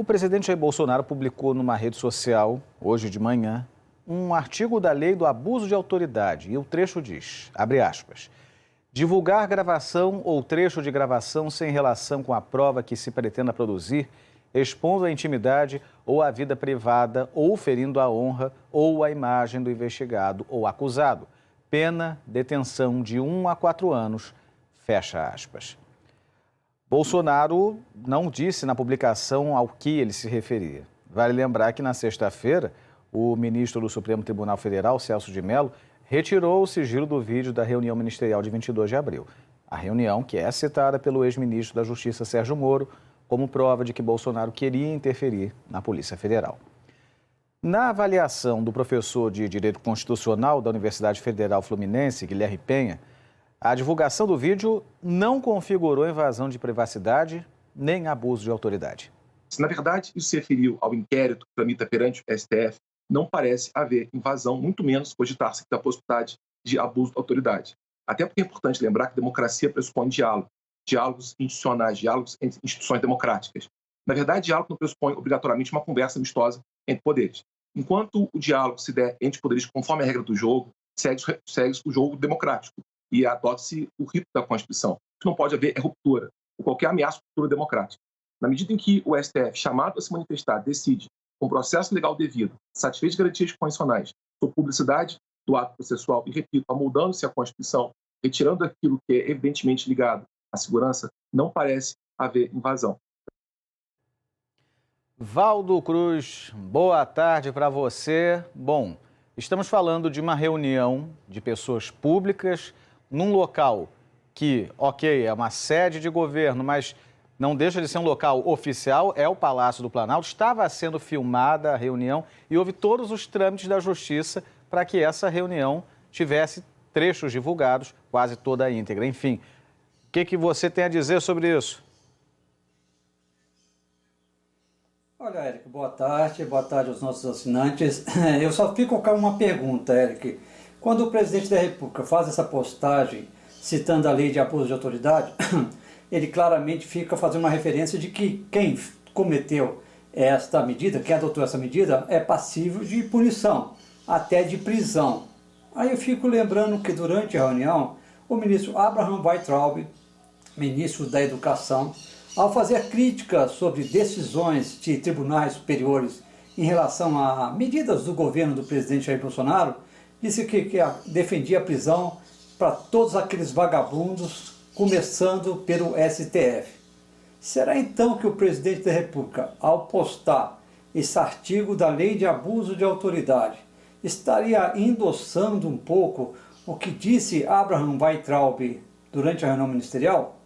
O presidente Jair Bolsonaro publicou numa rede social, hoje de manhã, um artigo da lei do abuso de autoridade. E o trecho diz, abre aspas, divulgar gravação ou trecho de gravação sem relação com a prova que se pretenda produzir, expondo a intimidade ou a vida privada ou ferindo a honra ou a imagem do investigado ou acusado. Pena, detenção de 1 a 4 anos, fecha aspas. Bolsonaro não disse na publicação ao que ele se referia. Vale lembrar que na sexta-feira, o ministro do Supremo Tribunal Federal, Celso de Mello, retirou o sigilo do vídeo da reunião ministerial de 22 de abril. A reunião, que é citada pelo ex-ministro da Justiça, Sérgio Moro, como prova de que Bolsonaro queria interferir na Polícia Federal. Na avaliação do professor de Direito Constitucional da Universidade Federal Fluminense, Guilherme Penha, a divulgação do vídeo não configurou invasão de privacidade nem abuso de autoridade. Se, na verdade, isso se referiu ao inquérito que tramita perante o STF, não parece haver invasão, muito menos cogitar-se da possibilidade de abuso de autoridade. Até porque é importante lembrar que a democracia pressupõe diálogo, diálogos institucionais, diálogos entre instituições democráticas. Na verdade, diálogo não pressupõe obrigatoriamente uma conversa amistosa entre poderes. Enquanto o diálogo se der entre poderes conforme a regra do jogo, segue o jogo democrático e adota-se o rito da Constituição. O que não pode haver é ruptura, ou qualquer ameaça de ruptura democrática. Na medida em que o STF, chamado a se manifestar, decide, com processo legal devido, satisfeito de garantias constitucionais, sobre publicidade do ato processual e, repito, amoldando-se à Constituição, retirando aquilo que é evidentemente ligado à segurança, não parece haver invasão. Valdo Cruz, boa tarde para você. Bom, estamos falando de uma reunião de pessoas públicas num local que, ok, é uma sede de governo, mas não deixa de ser um local oficial, é o Palácio do Planalto. Estava sendo filmada a reunião e houve todos os trâmites da Justiça para que essa reunião tivesse trechos divulgados, quase toda a íntegra. Enfim, o que você tem a dizer sobre isso? Olha, Eric, boa tarde aos nossos assinantes. Eu só fico com uma pergunta, Eric. Quando o presidente da República faz essa postagem citando a lei de abuso de autoridade, ele claramente fica fazendo uma referência de que quem cometeu esta medida, quem adotou essa medida, é passível de punição, até de prisão. Aí eu fico lembrando que durante a reunião, o ministro Abraham Weintraub, ministro da Educação, ao fazer críticas sobre decisões de tribunais superiores em relação a medidas do governo do presidente Jair Bolsonaro, disse que defendia a prisão para todos aqueles vagabundos, começando pelo STF. Será então que o presidente da República, ao postar esse artigo da lei de abuso de autoridade, estaria endossando um pouco o que disse Abraham Weintraub durante a reunião ministerial?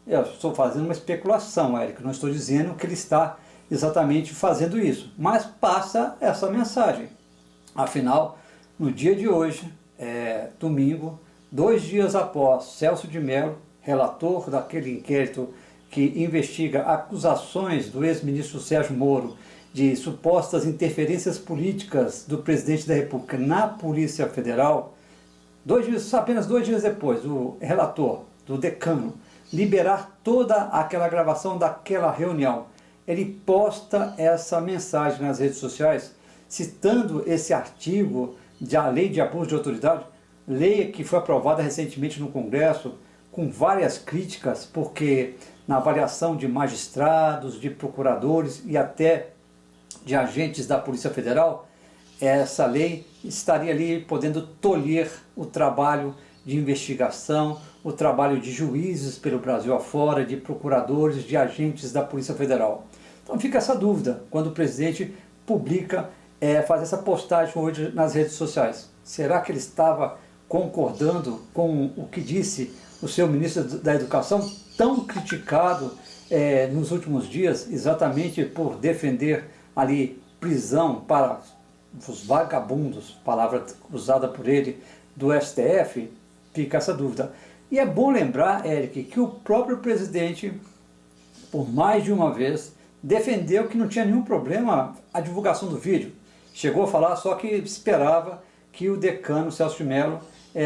Eu estou fazendo uma especulação, Érico, não estou dizendo que ele está exatamente fazendo isso, mas passa essa mensagem. Afinal, no dia de hoje, domingo, 2 dias após Celso de Mello, relator daquele inquérito que investiga acusações do ex-ministro Sérgio Moro de supostas interferências políticas do presidente da República na Polícia Federal, apenas 2 dias depois, o relator do decano liberar toda aquela gravação daquela reunião, ele posta essa mensagem nas redes sociais, citando esse artigo da Lei de Abuso de Autoridade, lei que foi aprovada recentemente no Congresso, com várias críticas, porque na avaliação de magistrados, de procuradores e até de agentes da Polícia Federal, essa lei estaria ali podendo tolher o trabalho de investigação, o trabalho de juízes pelo Brasil afora, de procuradores, de agentes da Polícia Federal. Então fica essa dúvida quando o presidente publica, faz essa postagem hoje nas redes sociais. Será que ele estava concordando com o que disse o seu ministro da Educação, tão criticado nos últimos dias, exatamente por defender ali prisão para os vagabundos, palavra usada por ele, do STF? Fica essa dúvida. E é bom lembrar, Eric, que o próprio presidente, por mais de uma vez, defendeu que não tinha nenhum problema a divulgação do vídeo. Chegou a falar só que esperava que o decano Celso de Mello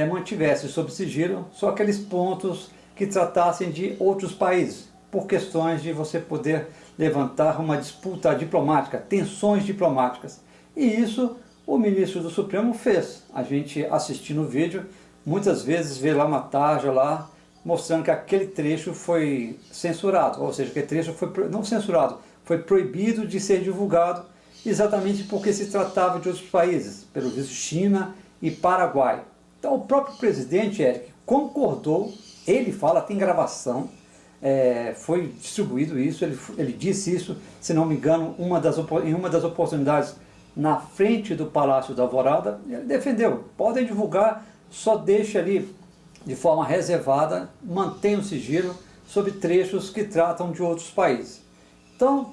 mantivesse sob sigilo só aqueles pontos que tratassem de outros países, por questões de você poder levantar uma disputa diplomática, tensões diplomáticas. E isso o ministro do Supremo fez. A gente assistindo o vídeo, muitas vezes vê lá uma tarja lá, mostrando que aquele trecho foi censurado, ou seja, aquele trecho foi não censurado, foi proibido de ser divulgado, exatamente porque se tratava de outros países, pelo visto China e Paraguai. Então o próprio presidente, Eric, concordou, ele fala, tem gravação, foi distribuído isso, ele disse isso, se não me engano, em uma das oportunidades na frente do Palácio da Alvorada, ele defendeu, podem divulgar, só deixa ali de forma reservada, mantenha o sigilo sobre trechos que tratam de outros países. Então,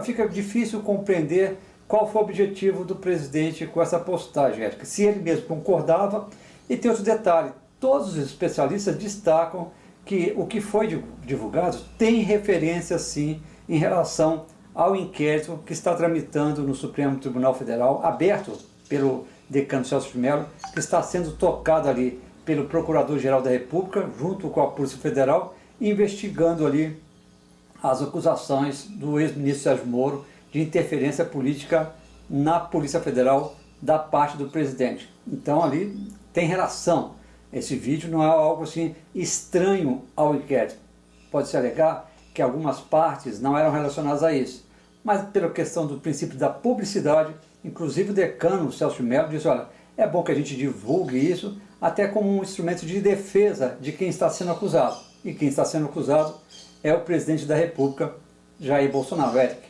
fica difícil compreender qual foi o objetivo do presidente com essa postagem, Érica. Se ele mesmo concordava, e tem outro detalhe, todos os especialistas destacam que o que foi divulgado tem referência, sim, em relação ao inquérito que está tramitando no Supremo Tribunal Federal, aberto pelo decano Celso de Mello, que está sendo tocado ali pelo Procurador-Geral da República, junto com a Polícia Federal, investigando ali as acusações do ex-ministro Sérgio Moro de interferência política na Polícia Federal da parte do presidente. Então ali tem relação. Esse vídeo não é algo assim estranho ao inquérito. Pode-se alegar que algumas partes não eram relacionadas a isso, mas pela questão do princípio da publicidade, inclusive o decano Celso de Mello disse, olha, é bom que a gente divulgue isso até como um instrumento de defesa de quem está sendo acusado. E quem está sendo acusado é o presidente da República, Jair Bolsonaro, Eric.